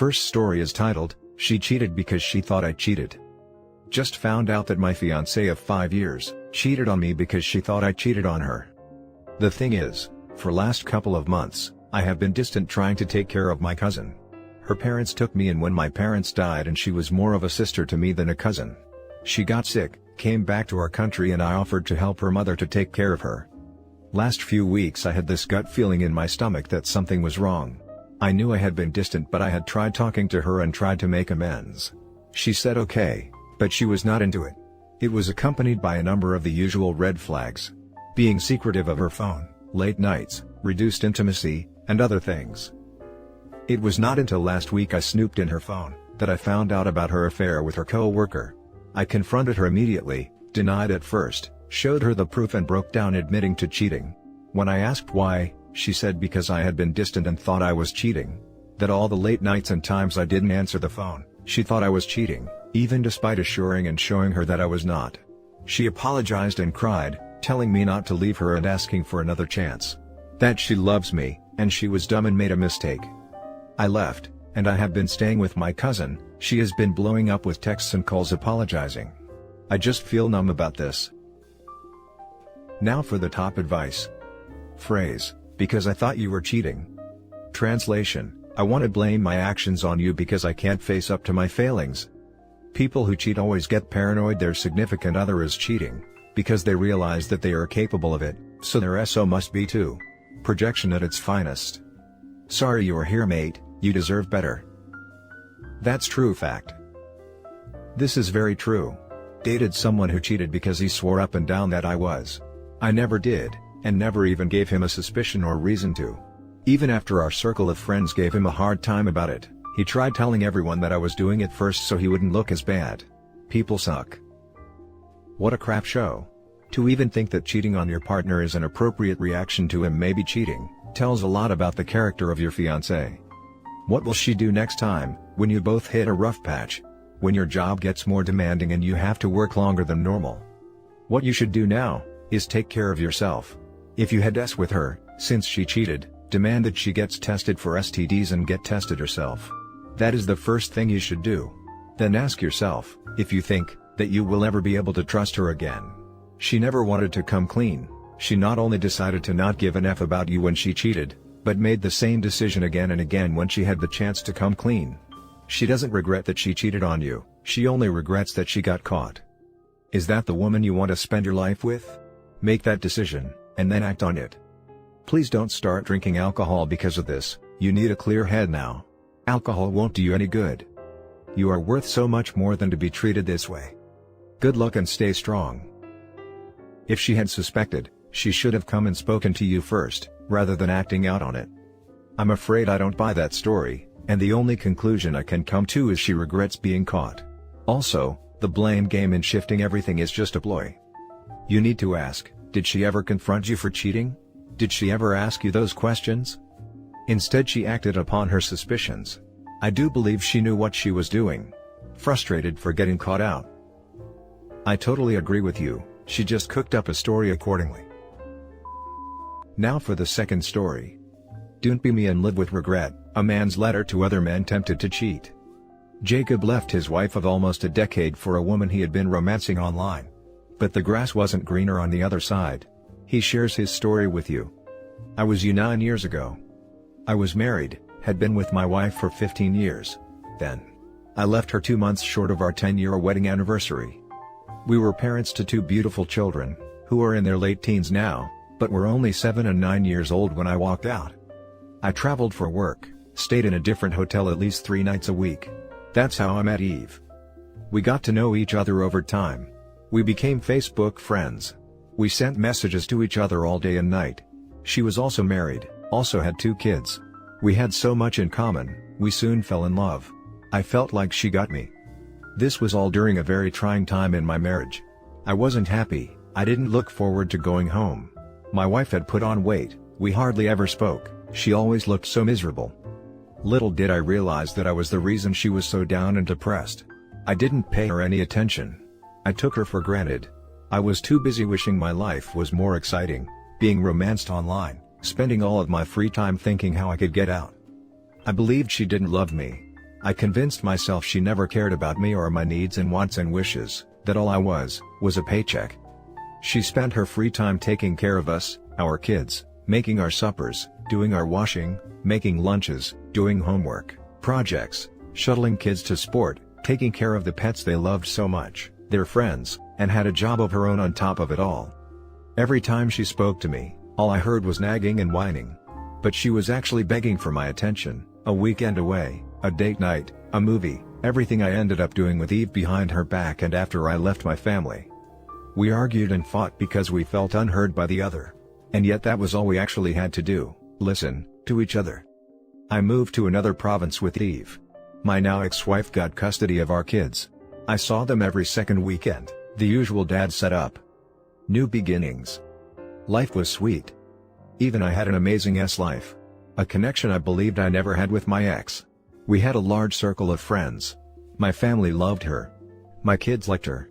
first story is titled, "She Cheated Because She Thought I Cheated." Just found out that my fiancée of 5 years cheated on me because she thought I cheated on her. The thing is, for last couple of months, I have been distant trying to take care of my cousin. Her parents took me in when my parents died and she was more of a sister to me than a cousin. She got sick, came back to our country and I offered to help her mother to take care of her. Last few weeks I had this gut feeling in my stomach that something was wrong. I knew I had been distant but I had tried talking to her and tried to make amends. She said okay, but she was not into it. It was accompanied by a number of the usual red flags. Being secretive of her phone, late nights, reduced intimacy, and other things. It was not until last week I snooped in her phone that I found out about her affair with her co-worker. I confronted her immediately, denied at first, showed her the proof and broke down admitting to cheating. When I asked why, she said because I had been distant and thought I was cheating. That all the late nights and times I didn't answer the phone, she thought I was cheating, even despite assuring and showing her that I was not. She apologized and cried, telling me not to leave her and asking for another chance. That she loves me, and she was dumb and made a mistake. I left, and I have been staying with my cousin. She has been blowing up with texts and calls apologizing. I just feel numb about this. Now for the top advice. Phrase, because I thought you were cheating. Translation, I want to blame my actions on you because I can't face up to my failings. People who cheat always get paranoid their significant other is cheating, because they realize that they are capable of it, so their SO must be too. Projection at its finest. Sorry you are here mate, you deserve better. That's true fact. This is very true. Dated someone who cheated because he swore up and down that I was. I never did, and never even gave him a suspicion or reason to. Even after our circle of friends gave him a hard time about it, he tried telling everyone that I was doing it first so he wouldn't look as bad. People suck. What a crap show. To even think that cheating on your partner is an appropriate reaction to him maybe cheating, tells a lot about the character of your fiancé. What will she do next time, when you both hit a rough patch? When your job gets more demanding and you have to work longer than normal? What you should do now, is take care of yourself. If you had S with her, since she cheated, demand that she gets tested for STDs and get tested herself. That is the first thing you should do. Then ask yourself, if you think, that you will ever be able to trust her again. She never wanted to come clean. She not only decided to not give an F about you when she cheated, but made the same decision again and again when she had the chance to come clean. She doesn't regret that she cheated on you, she only regrets that she got caught. Is that the woman you want to spend your life with? Make that decision, and then act on it. Please don't start drinking alcohol because of this. You need a clear head now. Alcohol won't do you any good. You are worth so much more than to be treated this way. Good luck and stay strong. If she had suspected, she should have come and spoken to you first, rather than acting out on it. I'm afraid I don't buy that story, and the only conclusion I can come to is she regrets being caught. Also, the blame game and shifting everything is just a ploy. You need to ask, did she ever confront you for cheating? Did she ever ask you those questions? Instead she acted upon her suspicions. I do believe she knew what she was doing. Frustrated for getting caught out. I totally agree with you, she just cooked up a story accordingly. Now for the second story. Don't be me and live with regret, a man's letter to other men tempted to cheat. Jacob left his wife of almost a decade for a woman he had been romancing online. But the grass wasn't greener on the other side. He shares his story with you. I was 9 years ago. I was married, had been with my wife for 15 years. Then, I left her 2 months short of our 10-year wedding anniversary. We were parents to 2 beautiful children, who are in their late teens now, but were only 7 and 9 years old when I walked out. I traveled for work, stayed in a different hotel at least 3 nights a week. That's how I met Eve. We got to know each other over time. We became Facebook friends. We sent messages to each other all day and night. She was also married, also had 2 kids. We had so much in common, we soon fell in love. I felt like she got me. This was all during a very trying time in my marriage. I wasn't happy, I didn't look forward to going home. My wife had put on weight, we hardly ever spoke, she always looked so miserable. Little did I realize that I was the reason she was so down and depressed. I didn't pay her any attention. I took her for granted. I was too busy wishing my life was more exciting, being romanced online, spending all of my free time thinking how I could get out. I believed she didn't love me. I convinced myself she never cared about me or my needs and wants and wishes, that all I was a paycheck. She spent her free time taking care of us, our kids, making our suppers, doing our washing, making lunches, doing homework, projects, shuttling kids to sport, taking care of the pets they loved so much, their friends, and had a job of her own on top of it all. Every time she spoke to me, all I heard was nagging and whining. But she was actually begging for my attention, a weekend away, a date night, a movie, everything I ended up doing with Eve behind her back and after I left my family. We argued and fought because we felt unheard by the other. And yet that was all we actually had to do, listen to each other. I moved to another province with Eve. My now ex-wife got custody of our kids. I saw them every second weekend, the usual dad setup. New beginnings. Life was sweet. Even I had an amazing life. A connection I believed I never had with my ex. We had a large circle of friends. My family loved her. My kids liked her.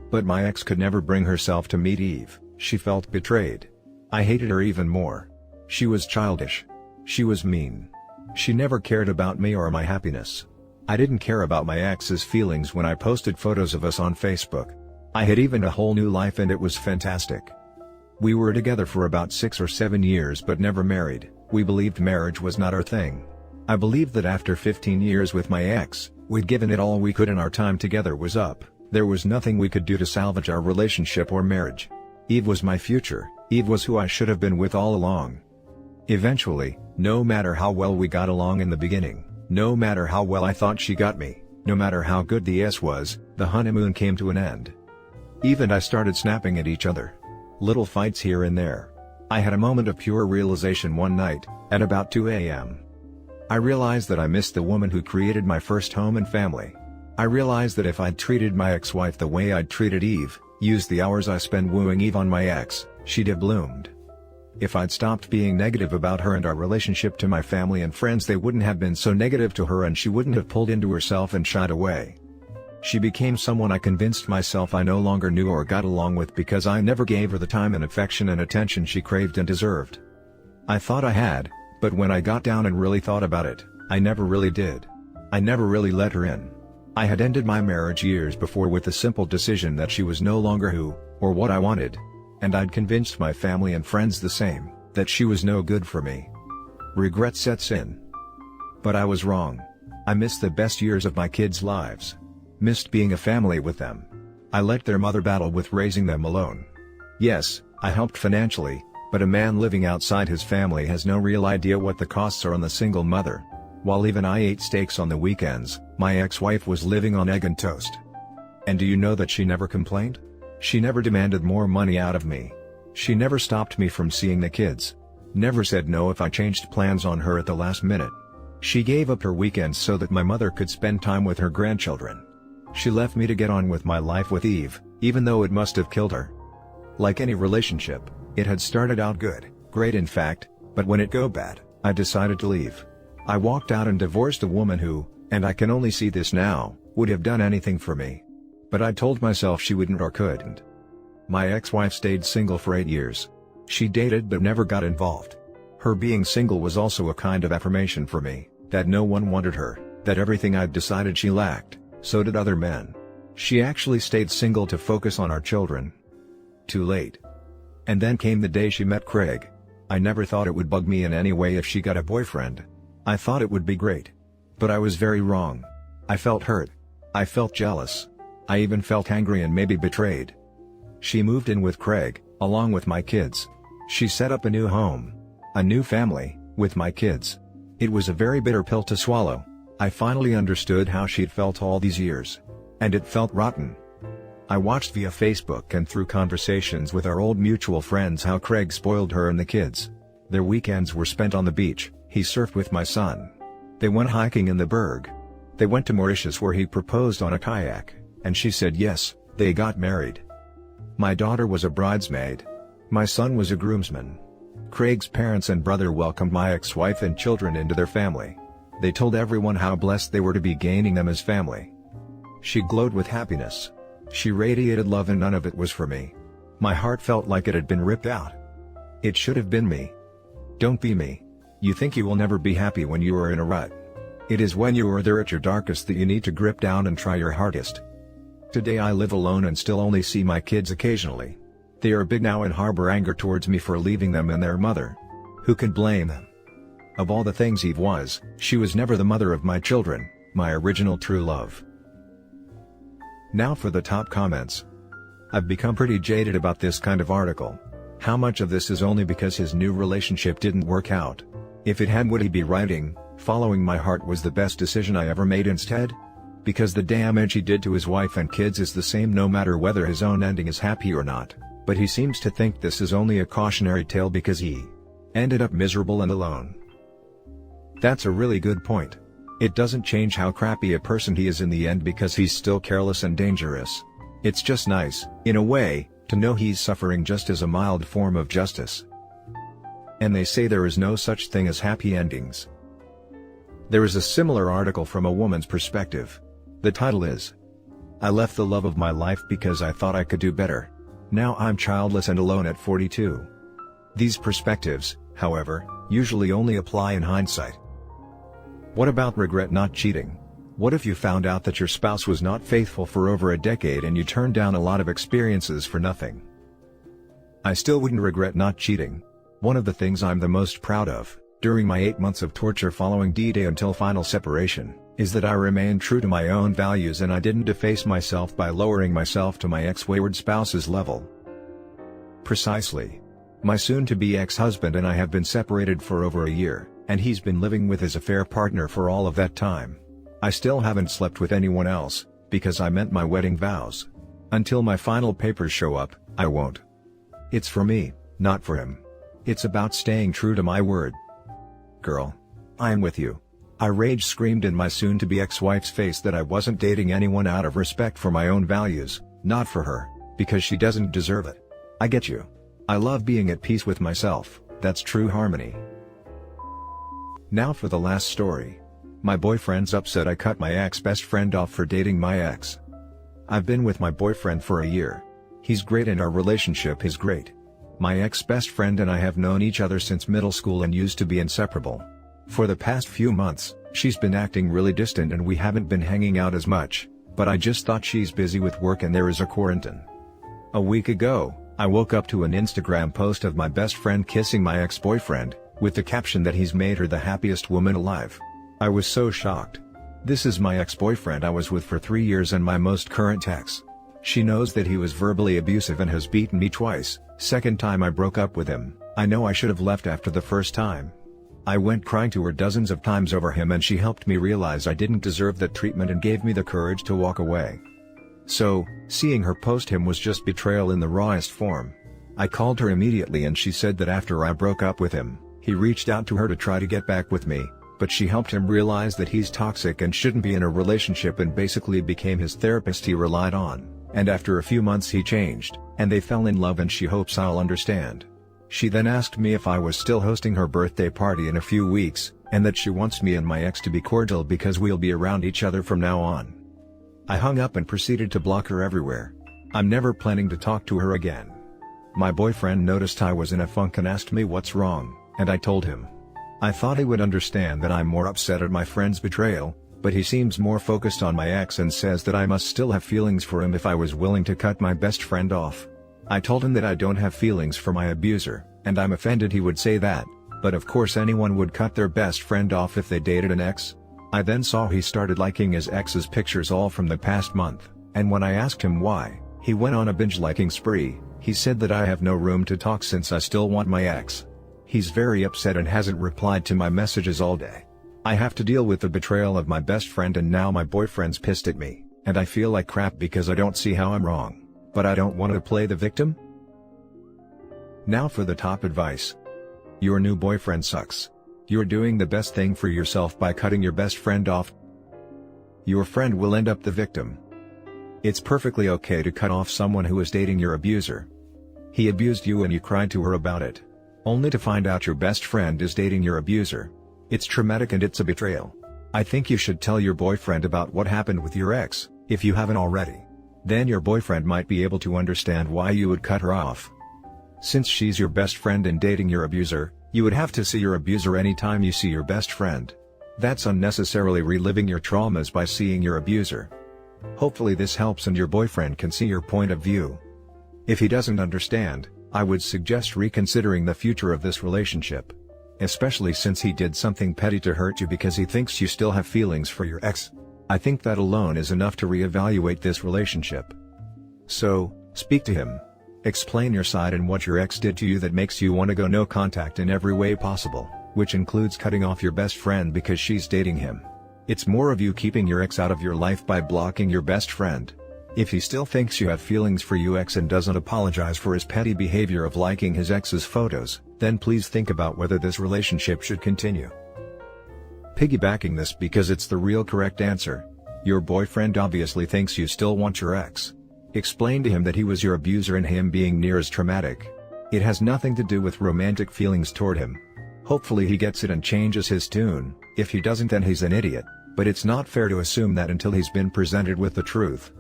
But my ex could never bring herself to meet Eve. She felt betrayed. I hated her even more. She was childish. She was mean. She never cared about me or my happiness. I didn't care about my ex's feelings when I posted photos of us on Facebook. I had even a whole new life and it was fantastic. We were together for about 6 or 7 years but never married. We believed marriage was not our thing. I believed that after 15 years with my ex, we'd given it all we could and our time together was up. There was nothing we could do to salvage our relationship or marriage. Eve was my future. Eve was who I should have been with all along. Eventually, no matter how well we got along in the beginning, no matter how well I thought she got me, no matter how good the was, the honeymoon came to an end. Eve and I started snapping at each other. Little fights here and there. I had a moment of pure realization one night, at about 2 a.m. I realized that I missed the woman who created my first home and family. I realized that if I'd treated my ex-wife the way I'd treated Eve, used the hours I spent wooing Eve on my ex, she'd have bloomed. If I'd stopped being negative about her and our relationship to my family and friends, they wouldn't have been so negative to her and she wouldn't have pulled into herself and shied away. She became someone I convinced myself I no longer knew or got along with because I never gave her the time and affection and attention she craved and deserved. I thought I had, but when I got down and really thought about it, I never really did. I never really let her in. I had ended my marriage years before with the simple decision that she was no longer who, or what I wanted. And I'd convinced my family and friends the same, that she was no good for me. Regret sets in. But I was wrong. I missed the best years of my kids' lives. Missed being a family with them. I let their mother battle with raising them alone. Yes, I helped financially, but a man living outside his family has no real idea what the costs are on the single mother. While even I ate steaks on the weekends, my ex-wife was living on egg and toast. And do you know that she never complained? She never demanded more money out of me. She never stopped me from seeing the kids. Never said no if I changed plans on her at the last minute. She gave up her weekends so that my mother could spend time with her grandchildren. She left me to get on with my life with Eve, even though it must have killed her. Like any relationship, it had started out good, great in fact, but when it go bad, I decided to leave. I walked out and divorced a woman who, and I can only see this now, would have done anything for me. But I told myself she wouldn't or couldn't. My ex-wife stayed single for 8 years. She dated but never got involved. Her being single was also a kind of affirmation for me, that no one wanted her, that everything I'd decided she lacked, so did other men. She actually stayed single to focus on our children. Too late. And then came the day she met Craig. I never thought it would bug me in any way if she got a boyfriend. I thought it would be great. But I was very wrong. I felt hurt. I felt jealous. I even felt angry and maybe betrayed. She moved in with Craig, along with my kids. She set up a new home. A new family, with my kids. It was a very bitter pill to swallow. I finally understood how she'd felt all these years. And it felt rotten. I watched via Facebook and through conversations with our old mutual friends how Craig spoiled her and the kids. Their weekends were spent on the beach, he surfed with my son. They went hiking in the Berg. They went to Mauritius where he proposed on a kayak, and she said yes. They got married. My daughter was a bridesmaid. My son was a groomsman. Craig's parents and brother welcomed my ex-wife and children into their family. They told everyone how blessed they were to be gaining them as family. She glowed with happiness. She radiated love and none of it was for me. My heart felt like it had been ripped out. It should have been me. Don't be me. You think you will never be happy when you are in a rut. It is when you are there at your darkest that you need to grip down and try your hardest. Today I live alone and still only see my kids occasionally. They are big now and harbor anger towards me for leaving them and their mother. Who can blame them? Of all the things Eve was, she was never the mother of my children, my original true love. Now for the top comments. I've become pretty jaded about this kind of article. How much of this is only because his new relationship didn't work out? If it had, would he be writing, "Following my heart was the best decision I ever made" instead? Because the damage he did to his wife and kids is the same no matter whether his own ending is happy or not, but he seems to think this is only a cautionary tale because he ended up miserable and alone. That's a really good point. It doesn't change how crappy a person he is in the end because he's still careless and dangerous. It's just nice, in a way, to know he's suffering just as a mild form of justice. And they say there is no such thing as happy endings. There is a similar article from a woman's perspective. The title is, "I left the love of my life because I thought I could do better. Now I'm childless and alone at 42. These perspectives, however, usually only apply in hindsight. What about regret not cheating? What if you found out that your spouse was not faithful for over a decade and you turned down a lot of experiences for nothing? I still wouldn't regret not cheating. One of the things I'm the most proud of, during my 8 months of torture following D-Day until final separation, is that I remained true to my own values and I didn't deface myself by lowering myself to my ex-wayward spouse's level." Precisely. My soon-to-be ex-husband and I have been separated for over a year, and he's been living with his affair partner for all of that time. I still haven't slept with anyone else, because I meant my wedding vows. Until my final papers show up, I won't. It's for me, not for him. It's about staying true to my word. Girl. I am with you. I rage screamed in my soon-to-be ex-wife's face that I wasn't dating anyone out of respect for my own values, not for her, because she doesn't deserve it. I get you. I love being at peace with myself, that's true harmony. Now for the last story. My boyfriend's upset I cut my ex-best friend off for dating my ex. I've been with my boyfriend for a year. He's great and our relationship is great. My ex-best friend and I have known each other since middle school and used to be inseparable. For the past few months, she's been acting really distant and we haven't been hanging out as much, but I just thought she's busy with work and there is a quarantine. A week ago, I woke up to an Instagram post of my best friend kissing my ex-boyfriend, with the caption that he's made her the happiest woman alive. I was so shocked. This is my ex-boyfriend I was with for 3 years and my most current ex. She knows that he was verbally abusive and has beaten me twice. Second time I broke up with him. I know I should have left after the first time. I went crying to her dozens of times over him and she helped me realize I didn't deserve that treatment and gave me the courage to walk away. So, seeing her post him was just betrayal in the rawest form. I called her immediately and she said that after I broke up with him, he reached out to her to try to get back with me, but she helped him realize that he's toxic and shouldn't be in a relationship and basically became his therapist he relied on, and after a few months he changed, and they fell in love and she hopes I'll understand. She then asked me if I was still hosting her birthday party in a few weeks, and that she wants me and my ex to be cordial because we'll be around each other from now on. I hung up and proceeded to block her everywhere. I'm never planning to talk to her again. My boyfriend noticed I was in a funk and asked me what's wrong, and I told him. I thought he would understand that I'm more upset at my friend's betrayal, but he seems more focused on my ex and says that I must still have feelings for him if I was willing to cut my best friend off. I told him that I don't have feelings for my abuser, and I'm offended he would say that, but of course anyone would cut their best friend off if they dated an ex. I then saw he started liking his ex's pictures all from the past month, and when I asked him why, he went on a binge liking spree. He said that I have no room to talk since I still want my ex. He's very upset and hasn't replied to my messages all day. I have to deal with the betrayal of my best friend and now my boyfriend's pissed at me, and I feel like crap because I don't see how I'm wrong, but I don't want to play the victim. Now for the top advice. Your new boyfriend sucks. You're doing the best thing for yourself by cutting your best friend off. Your friend will end up the victim. It's perfectly okay to cut off someone who is dating your abuser. He abused you and you cried to her about it, only to find out your best friend is dating your abuser. It's traumatic and it's a betrayal. I think you should tell your boyfriend about what happened with your ex, if you haven't already. Then your boyfriend might be able to understand why you would cut her off. Since she's your best friend and dating your abuser, you would have to see your abuser anytime you see your best friend. That's unnecessarily reliving your traumas by seeing your abuser. Hopefully this helps and your boyfriend can see your point of view. If he doesn't understand, I would suggest reconsidering the future of this relationship. Especially since he did something petty to hurt you because he thinks you still have feelings for your ex. I think that alone is enough to reevaluate this relationship. So, speak to him. Explain your side and what your ex did to you that makes you want to go no contact in every way possible, which includes cutting off your best friend because she's dating him. It's more of you keeping your ex out of your life by blocking your best friend. If he still thinks you have feelings for your ex and doesn't apologize for his petty behavior of liking his ex's photos, then please think about whether this relationship should continue. Piggybacking this because it's the real correct answer. Your boyfriend obviously thinks you still want your ex. Explain to him that he was your abuser and him being near is traumatic. It has nothing to do with romantic feelings toward him. Hopefully he gets it and changes his tune. If he doesn't, then he's an idiot, but it's not fair to assume that until he's been presented with the truth.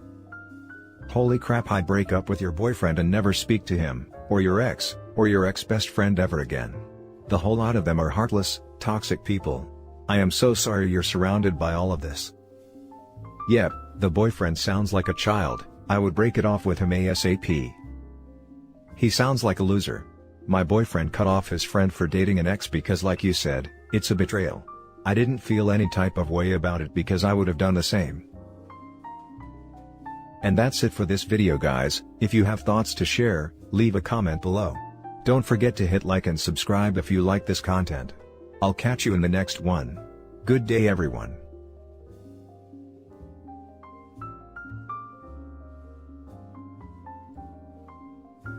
Holy crap, I break up with your boyfriend and never speak to him, or your ex best friend ever again. The whole lot of them are heartless, toxic people. I am so sorry you're surrounded by all of this. Yep, the boyfriend sounds like a child. I would break it off with him ASAP. He sounds like a loser. My boyfriend cut off his friend for dating an ex because, like you said, it's a betrayal. I didn't feel any type of way about it because I would have done the same. And that's it for this video, guys. If you have thoughts to share, leave a comment below. Don't forget to hit like and subscribe if you like this content. I'll catch you in the next one. Good day, everyone.